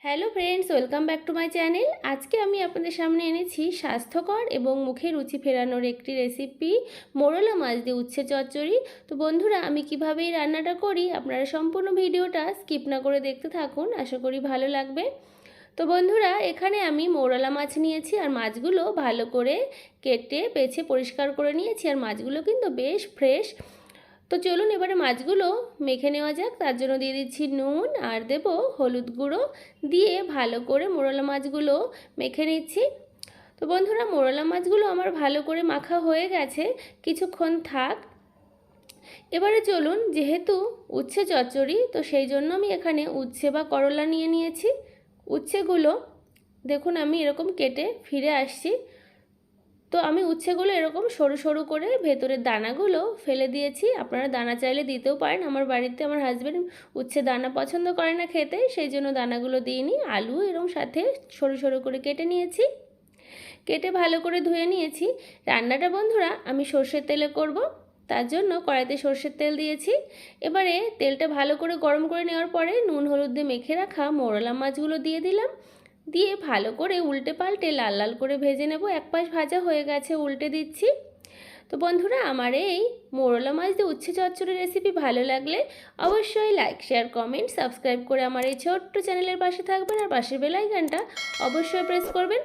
Hello friends, welcome back to my channel. আজকে আমি আপনাদের সামনে এনেছি স্বাস্থ্যকর এবং মুখে রুচি ফেরানোর একটি রেসিপি, মোরলা মাছ দিয়ে উচ্ছে চচ্চড়ি। তো বন্ধুরা, আমি কিভাবে এই রান্নাটা করি আপনারা সম্পূর্ণ ভিডিওটা স্কিপ না করে দেখতে থাকুন, আশা করি ভালো লাগবে। তো বন্ধুরা, এখানে আমি মোরলা মাছ নিয়েছি আর মাছগুলো ভালো করে কেটে বেছে পরিষ্কার করে নিয়েছি। আর মাছগুলো কিন্তু বেশ ফ্রেশ। তো চলুন এবারে মাছগুলো মেখে নেওয়া যাক। তার জন্য দিয়ে দিচ্ছি নুন আর দেব হলুদ গুঁড়ো, দিয়ে ভালো করে মোরলা মাছগুলো মেখে নিচ্ছি। তো বন্ধুরা, মোরলা মাছগুলো আমার ভালো করে মাখা হয়ে গেছে, কিছুক্ষণ থাক। এবারে চলুন, যেহেতু উচ্ছে চচ্চড়ি, তো সেই জন্য আমি এখানে উচ্ছে বা করলা নিয়ে নিয়েছি। উচ্ছেগুলো দেখুন আমি এরকম কেটে ফিরে আসছি। তো আমি উচ্ছেগুলো এরকম সরু সরু করে ভেতরের দানাগুলো ফেলে দিয়েছি। আপনারা দানা চাইলে দিতেও পারেন। আমার বাড়িতে আমার হাজব্যান্ড উচ্ছে দানা পছন্দ করে না খেতে, সেই জন্য দানাগুলো দিইনি। আলু এরকম সাথে সরু সরু করে কেটে নিয়েছি, কেটে ভালো করে ধুয়ে নিয়েছি। রান্নাটা বন্ধুরা আমি সর্ষের তেলে করব, তার জন্য কড়াইতে সর্ষের তেল দিয়েছি। এবারে তেলটা ভালো করে গরম করে নেওয়ার পরে নুন হলুদ দিয়ে মেখে রাখা মোরলা মাছগুলো দিয়ে দিলাম, দিয়ে ভালো করে উল্টে পাল্টে লাল লাল করে ভেজে নেব। এক পাশ ভাজা হয়ে গেছে, উল্টে দিচ্ছি। তো বন্ধুরা, আমার এই মোরলা মাছ দিয়ে উচ্ছে চচ্চড়ি রেসিপি ভালো লাগলে অবশ্যই লাইক শেয়ার কমেন্ট সাবস্ক্রাইব করে আমার এই ছোট্ট চ্যানেলের পাশে থাকবেন, আর পাশের বেল আইকনটা অবশ্যই প্রেস করবেন।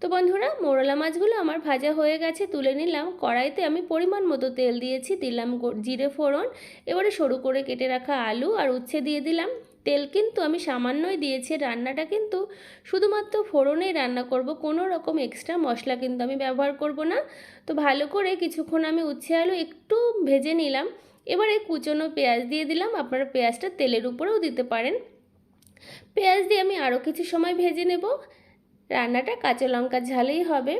তো বন্ধুরা, মোরলা মাছগুলো আমার ভাজা হয়ে গেছে, তুলে নিলাম। কড়াইতে আমি পরিমাণ মতো তেল দিয়েছি, দিলাম জিরে ফোড়ন। এবারে সরু করে কেটে রাখা আলু আর উচ্ছে দিয়ে দিলাম। তেল কিন্তু আমি সামান্যই দিয়েছি, রান্নাটা কিন্তু শুধুমাত্র ফোড়নেই রান্না করব, কোনো রকম এক্সট্রা মশলা কিন্তু আমি ব্যবহার করব না। তো ভালো করে কিছুক্ষণ আমি উচ্ছে আলু একটু ভেজে নিলাম। এবারে কুচনো পেঁয়াজ দিয়ে দিলাম, আপনারা পেঁয়াজটা তেলের উপরেও দিতে পারেন। পেঁয়াজ দিয়ে আমি আরও কিছু সময় ভেজে নেব। রান্নাটা কাঁচা লঙ্কার ঝালেই হবে।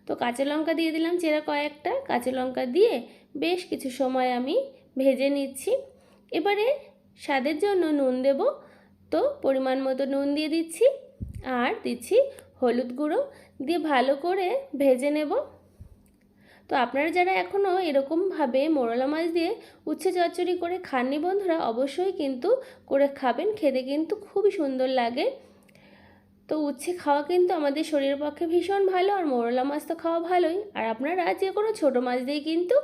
তো কাঁচা লঙ্কা দিয়ে দিলাম চেরা কয়েকটা, কাঁচা লঙ্কা দিয়ে বেশ কিছু সময় আমি ভেজে নিচ্ছি। এবারে স্বাদের জন্য নুন দেব, তো পরিমাণ মতো নুন দিয়ে দিচ্ছি, আর দিচ্ছি হলুদ গুঁড়ো, দিয়ে ভালো করে ভেজে নেব। তো আপনারা যারা এখনও এরকমভাবে মোরলা মাছ দিয়ে উচ্ছে চচ্চড়ি করে খাননি বন্ধুরা, অবশ্যই কিন্তু করে খাবেন, খেতে কিন্তু খুবই সুন্দর লাগে। তো উচ্ছে খাওয়া কিন্তু আমাদের শরীরের পক্ষে ভীষণ ভালো, আর মোরলা মাছ তো খাওয়া ভালোই। আর আপনারা যে কোনো ছোটো মাছ দিয়ে কিন্তু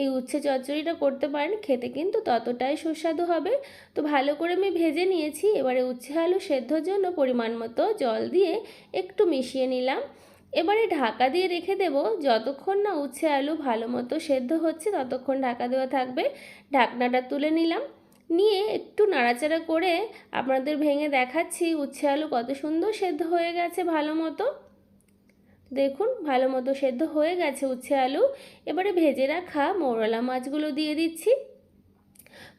এই উচ্ছে চচ্চড়িটা করতে পারেন, খেতে কিন্তু ততটাই সুস্বাদু হবে। তো ভালো করে আমি ভেজে নিয়েছি। এবারে উচ্ছে আলু সেদ্ধর জন্য পরিমাণ মতো জল দিয়ে একটু মিশিয়ে নিলাম। এবারে ঢাকা দিয়ে রেখে দেব, যতক্ষণ না উচ্ছে আলু ভালো মতো সেদ্ধ হচ্ছে ততক্ষণ ঢাকা দেওয়া থাকবে। ঢাকনাটা তুলে নিলাম, নিয়ে একটু নাড়াচাড়া করে আপনাদের ভেঙে দেখাচ্ছি উচ্ছে আলু কত সুন্দর সেদ্ধ হয়ে গেছে ভালো মতো। দেখুন ভালো মতো সেদ্ধ হয়ে গেছে উচ্ছে আলু। এবারে ভেজে রাখা মোরলা মাছগুলো দিয়ে দিচ্ছি।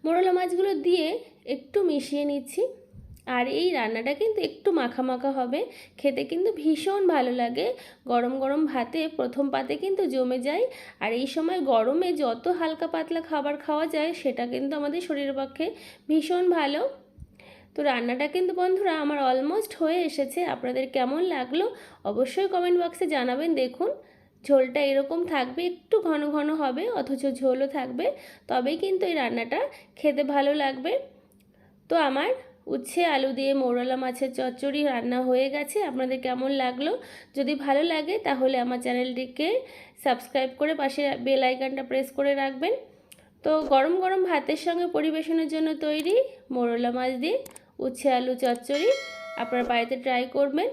মোরলা মাছগুলো দিয়ে একটু মিশিয়ে নিচ্ছি। আর এই রান্নাটা কিন্তু একটু মাখা মাখা হবে, খেতে কিন্তু ভীষণ ভালো লাগে। গরম গরম ভাতে প্রথম পাতে কিন্তু জমে যায়। আর এই সময় গরমে যত হালকা পাতলা খাবার খাওয়া যায় সেটা কিন্তু আমাদের শরীরের পক্ষে ভীষণ ভালো। তো রান্নাটা কিন্তু বন্ধুরা আমার অলমোস্ট হয়ে এসেছে। আপনাদের কেমন লাগলো অবশ্যই কমেন্ট বক্সে জানাবেন। দেখুন ঝোলটা এরকম থাকবে, একটু ঘন ঘন হবে অথচ ঝোলও থাকবে, তবেই কিন্তু এই রান্নাটা খেতে ভালো লাগবে। তো আমার উচ্ছে আলু দিয়ে মোরলা মাছের চচ্চড়ি রান্না হয়ে গেছে। আপনাদের কেমন লাগলো? যদি ভালো লাগে তাহলে আমার চ্যানেলটিকে সাবস্ক্রাইব করে পাশে বেল আইকনটা প্রেস করে রাখবেন। তো গরম গরম ভাতের সঙ্গে পরিবেশনের জন্য তৈরি মোরলা মাছ দিয়ে উচ্ছে আলু চচ্চড়ি। আপনারা বাড়িতে ট্রাই করবেন।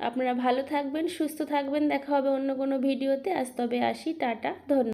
আপনারা ভালো থাকবেন, সুস্থ থাকবেন। দেখা হবে অন্য কোনো ভিডিওতে। আজ তবে আসি, টাটা, ধন্যবাদ।